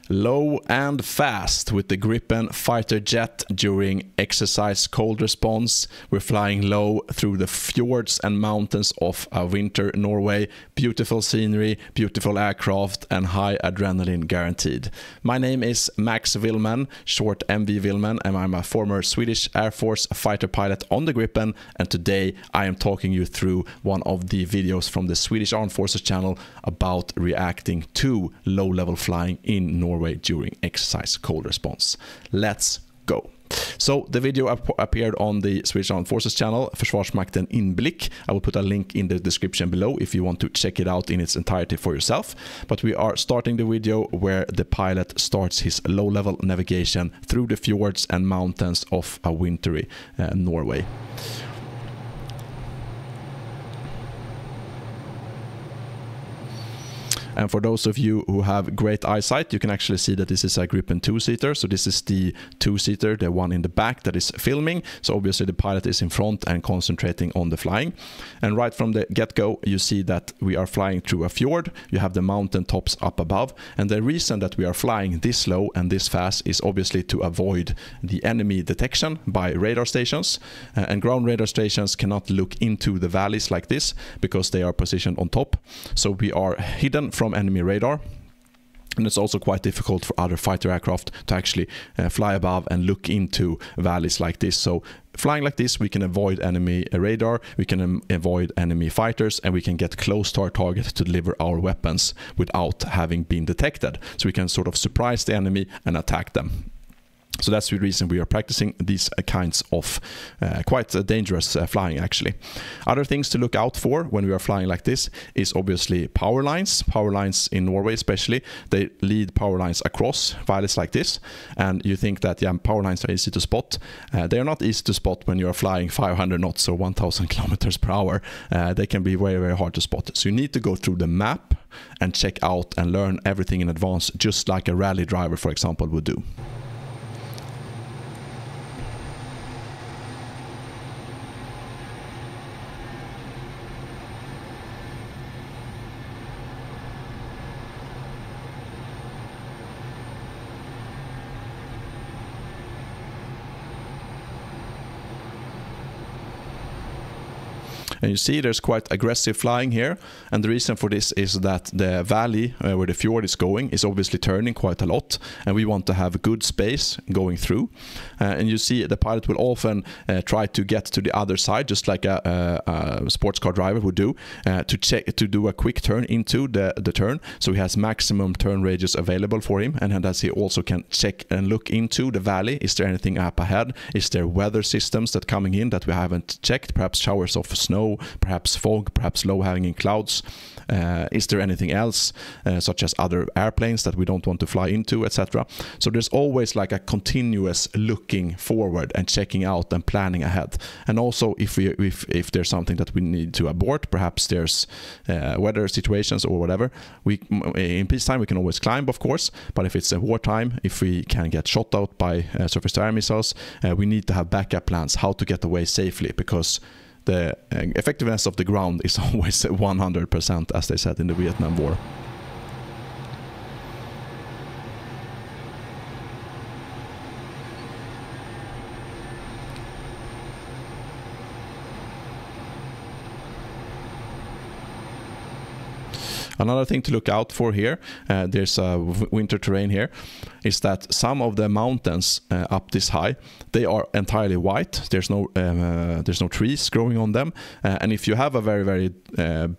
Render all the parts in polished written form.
Low and fast with the Gripen fighter jet during exercise cold response. We're flying low through the fjords and mountains of winter Norway. Beautiful scenery, beautiful aircraft, and high adrenaline guaranteed. My name is Max Villman, short MV Villman, and I'm a former Swedish Air Force fighter pilot on the Gripen. And today I am talking you through one of the videos from the Swedish Armed Forces channel about reacting to low-level flying in Norway during exercise cold response. Let's go. So the video appeared on the Swedish Armed Forces channel, Försvarsmakten Inblick. I will put a link in the description below if you want to check it out in its entirety for yourself. But we are starting the video where the pilot starts his low-level navigation through the fjords and mountains of a wintry Norway. And for those of you who have great eyesight, you can actually see that this is a Gripen two-seater. So this is the two-seater, the one in the back that is filming. So obviously the pilot is in front and concentrating on the flying. And right from the get-go, you see that we are flying through a fjord. You have the mountain tops up above. And the reason that we are flying this low and this fast is obviously to avoid the enemy detection by radar stations. And ground radar stations cannot look into the valleys like this because they are positioned on top. So we are hidden from enemy radar, and it's also quite difficult for other fighter aircraft to actually fly above and look into valleys like this. So flying like this, we can avoid enemy radar, we can avoid enemy fighters, and we can get close to our target to deliver our weapons without having been detected. So we can sort of surprise the enemy and attack them. So that's the reason we are practicing these kinds of quite dangerous flying, actually. Other things to look out for when we are flying like this is obviously power lines. Power lines in Norway especially, they lead power lines across valleys like this. And you think that, yeah, power lines are easy to spot. They are not easy to spot when you are flying 500 knots or 1000 kilometers per hour. They can be very, very hard to spot. So you need to go through the map and check out and learn everything in advance, just like a rally driver, for example, would do. And you see there's quite aggressive flying here, and the reason for this is that the valley where the fjord is going is obviously turning quite a lot, and we want to have good space going through. And you see the pilot will often try to get to the other side, just like a sports car driver would do, to do a quick turn into the turn, so he has maximum turn radius available for him, and thus he also can check and look into the valley. Is there anything up ahead? Is there weather systems that coming in that we haven't checked? Perhaps showers of snow, perhaps fog, perhaps low-hanging clouds. Is there anything else, such as other airplanes that we don't want to fly into, etc. So there's always like a continuous looking forward and checking out and planning ahead. And also if there's something that we need to abort, perhaps there's weather situations or whatever, in peacetime we can always climb, of course, but if it's a wartime, if we can get shot out by surface-to-air missiles, we need to have backup plans how to get away safely, because the effectiveness of the ground is always 100%, as they said in the Vietnam War. Another thing to look out for here, there's a winter terrain here, is that some of the mountains up this high, they are entirely white. There's no trees growing on them, and if you have a very, very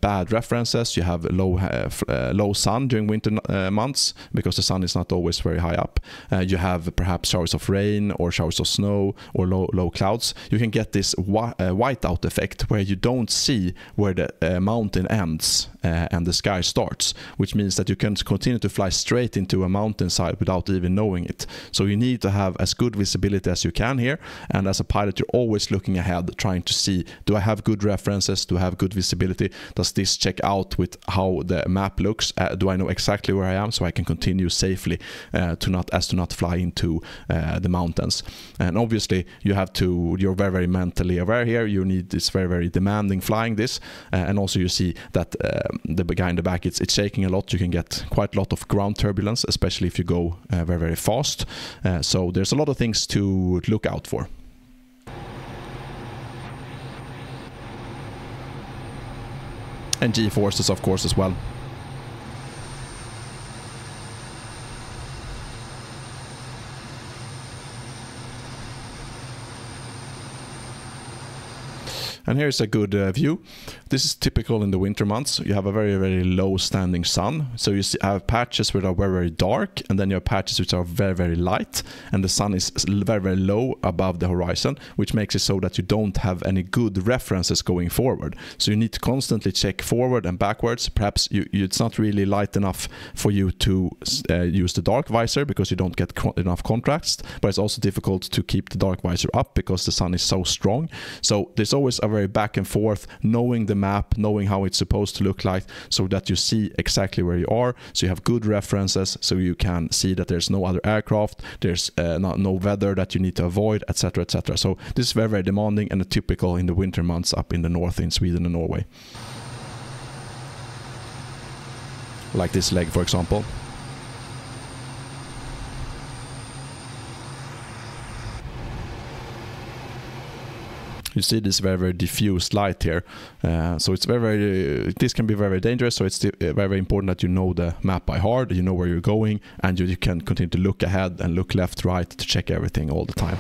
bad references, you have low sun during winter months because the sun is not always very high up. You have perhaps showers of rain or showers of snow or low clouds. You can get this whiteout effect where you don't see where the mountain ends and the sky starts, which means that you can continue to fly straight into a mountainside without even knowing it. So you need to have as good visibility as you can here, and as a pilot you're always looking ahead, trying to see, do I have good references, do I have good visibility, does this check out with how the map looks, do I know exactly where I am so I can continue safely to not fly into the mountains. And obviously you're very, very mentally aware here. You need this very, very demanding flying this, and also you see that the guy in the back, it's shaking a lot. You can get quite a lot of ground turbulence, especially if you go very, very fast. So there's a lot of things to look out for. And G-forces, of course, as well. And here's a good view. This is typical in the winter months. You have a very, very low standing sun. So you have patches which are very, very dark, and then you have patches which are very, very light, and the sun is very, very low above the horizon, which makes it so that you don't have any good references going forward. So you need to constantly check forward and backwards. Perhaps it's not really light enough for you to use the dark visor because you don't get enough contrast, but it's also difficult to keep the dark visor up because the sun is so strong. So there's always a very back and forth, knowing the map, knowing how it's supposed to look like, so that you see exactly where you are, so you have good references, so you can see that there's no other aircraft, there's no weather that you need to avoid, etc., etc. So this is very, very demanding and typical in the winter months up in the north in Sweden and Norway. Like this leg, for example. You see this very, very diffused light here, so it's very, very. This can be very, very dangerous. So it's very, very important that you know the map by heart, you know where you're going, and you can continue to look ahead and look left, right to check everything all the time.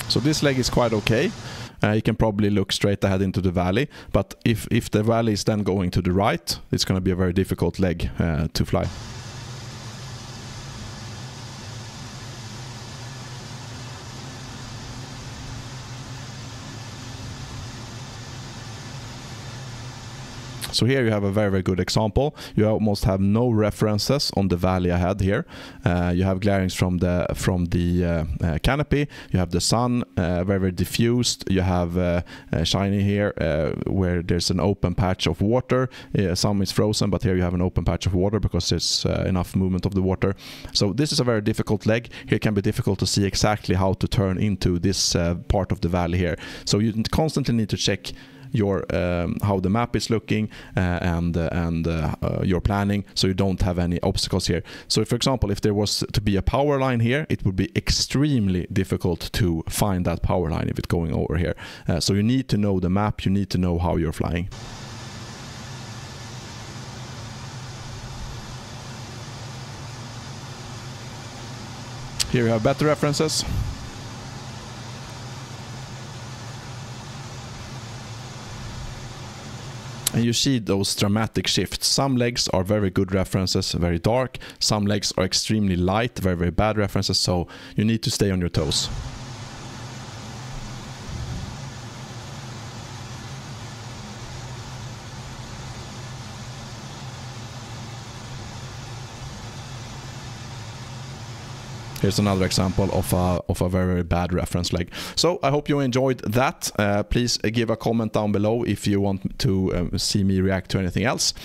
So this leg is quite okay. You can probably look straight ahead into the valley, but if the valley is then going to the right, it's going to be a very difficult leg to fly. So here you have a very, very good example. You almost have no references on the valley ahead here. You have glarings from the canopy. You have the sun, very, very diffused. You have shiny here where there's an open patch of water. Some is frozen, but here you have an open patch of water because there's enough movement of the water. So this is a very difficult leg. Here it can be difficult to see exactly how to turn into this part of the valley here. So you constantly need to check your how the map is looking and your planning, so you don't have any obstacles here. So for example, if there was to be a power line here, it would be extremely difficult to find that power line if it's going over here. So you need to know the map, you need to know how you're flying. Here we have better references. And you see those dramatic shifts. Some legs are very good references, very dark. Some legs are extremely light, very, very bad references. So you need to stay on your toes. Here's another example of a very, very bad reference leg. So I hope you enjoyed that. Please give a comment down below if you want to see me react to anything else.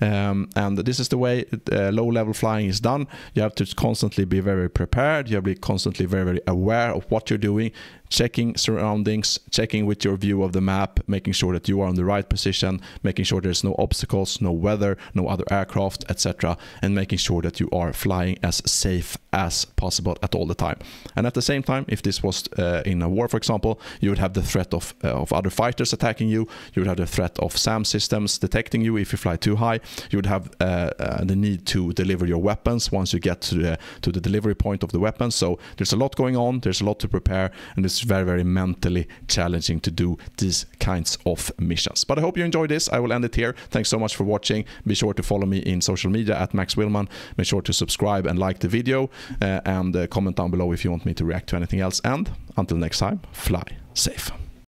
And this is the way low-level flying is done. You have to constantly be very prepared. You have to be constantly very, very aware of what you're doing. Checking surroundings, checking with your view of the map, making sure that you are in the right position, making sure there's no obstacles, no weather, no other aircraft, etc. And making sure that you are flying as safe as possible at all the time. And at the same time, if this was in a war, for example, you would have the threat of other fighters attacking you. You would have the threat of SAM systems detecting you if you fly too high. You would have the need to deliver your weapons once you get to the delivery point of the weapon. So there's a lot going on, there's a lot to prepare, and it's very, very mentally challenging to do these kinds of missions. But I hope you enjoyed this. I will end it here. Thanks so much for watching. Be sure to follow me in social media at Max Villman. Make sure to subscribe and like the video and comment down below if you want me to react to anything else. And until next time, fly safe.